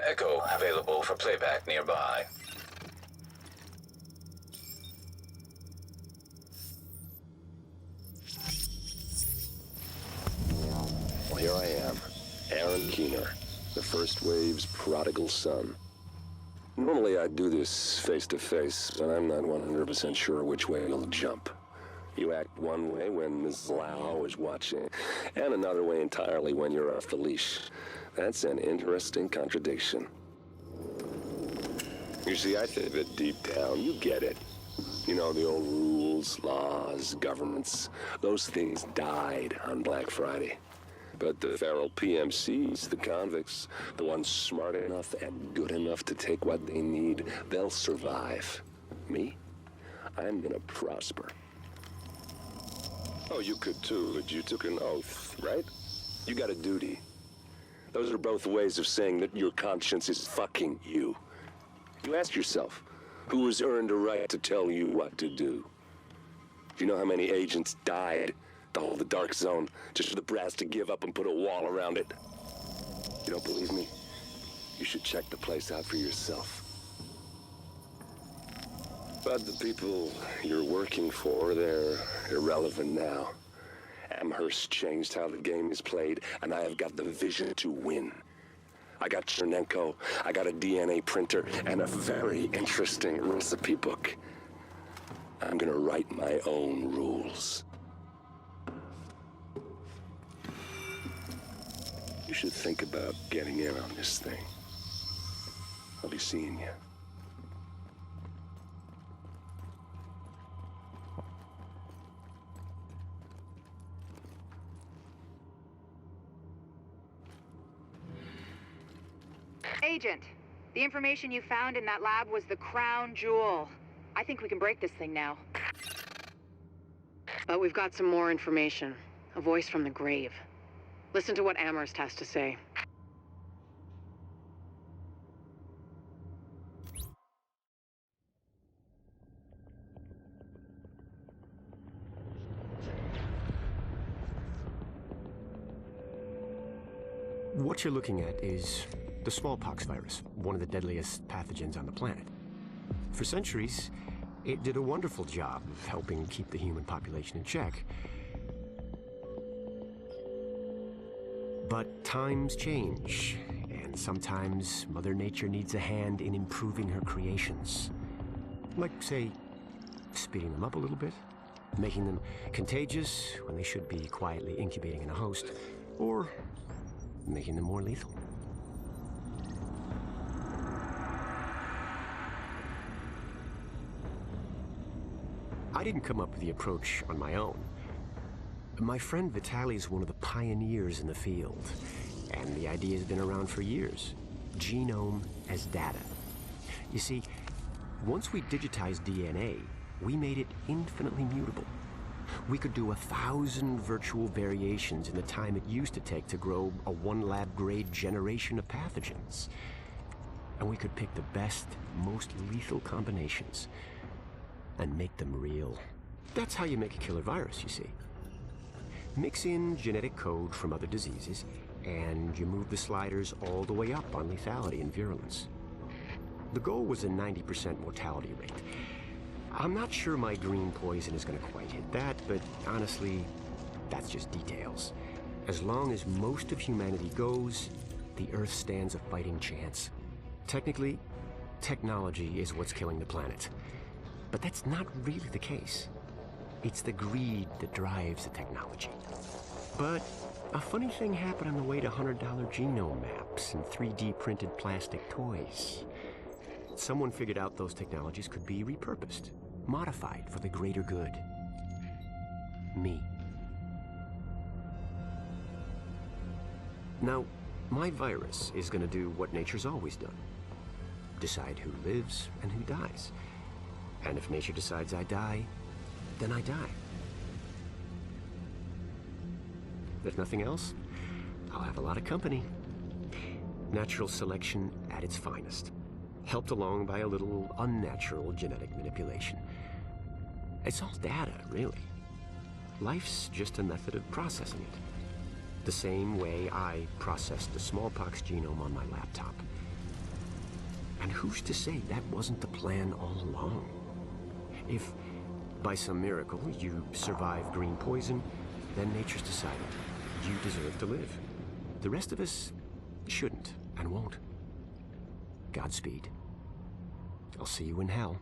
Echo available for playback nearby. Well, here I am, Aaron Keener, the First Wave's prodigal son. Normally I'd do this face-to-face, but I'm not 100% sure which way you'll jump. You act one way when Ms. Lau is watching, and another way entirely when you're off the leash. That's an interesting contradiction. You see, I think that deep down, you get it. You know, the old rules, laws, governments, those things died on Black Friday. But the feral PMCs, the convicts, the ones smart enough and good enough to take what they need, they'll survive. Me? I'm gonna prosper. Oh, you could too, but you took an oath, right? You got a duty. Those are both ways of saying that your conscience is fucking you. You ask yourself, who has earned a right to tell you what to do? Do you know how many agents died to hold the Dark Zone just for the brass to give up and put a wall around it? You don't believe me? You should check the place out for yourself. But the people you're working for, they're irrelevant now. Amherst changed how the game is played, and I have got the vision to win. I got Chernenko, I got a DNA printer, and a very interesting recipe book. I'm gonna write my own rules. You should think about getting in on this thing. I'll be seeing you. Agent, the information you found in that lab was the crown jewel. I think we can break this thing now. But we've got some more information. A voice from the grave. Listen to what Amherst has to say. What you're looking at is the smallpox virus, one of the deadliest pathogens on the planet. For centuries, it did a wonderful job of helping keep the human population in check. But times change, and sometimes Mother Nature needs a hand in improving her creations. Like, say, speeding them up a little bit, making them contagious when they should be quietly incubating in a host, or making them more lethal. I didn't come up with the approach on my own. My friend Vitaly is one of the pioneers in the field, and the idea has been around for years. Genome as data. You see, once we digitized DNA, we made it infinitely mutable. We could do 1,000 virtual variations in the time it used to take to grow a one lab-grade generation of pathogens. And we could pick the best, most lethal combinations and make them real. That's how you make a killer virus, you see. Mix in genetic code from other diseases, and you move the sliders all the way up on lethality and virulence. The goal was a 90% mortality rate. I'm not sure my green poison is going to quite hit that, but honestly, that's just details. As long as most of humanity goes, the Earth stands a fighting chance. Technically, technology is what's killing the planet. But that's not really the case. It's the greed that drives the technology. But a funny thing happened on the way to $100 genome maps and 3D printed plastic toys. Someone figured out those technologies could be repurposed, modified for the greater good. Me. Now, my virus is going to do what nature's always done. Decide who lives and who dies. And if nature decides I die, then I die. If nothing else, I'll have a lot of company. Natural selection at its finest, helped along by a little unnatural genetic manipulation. It's all data, really. Life's just a method of processing it. The same way I processed the smallpox genome on my laptop. And who's to say that wasn't the plan all along? If, by some miracle, you survive green poison, then nature's decided you deserve to live. The rest of us shouldn't and won't. Godspeed. I'll see you in hell.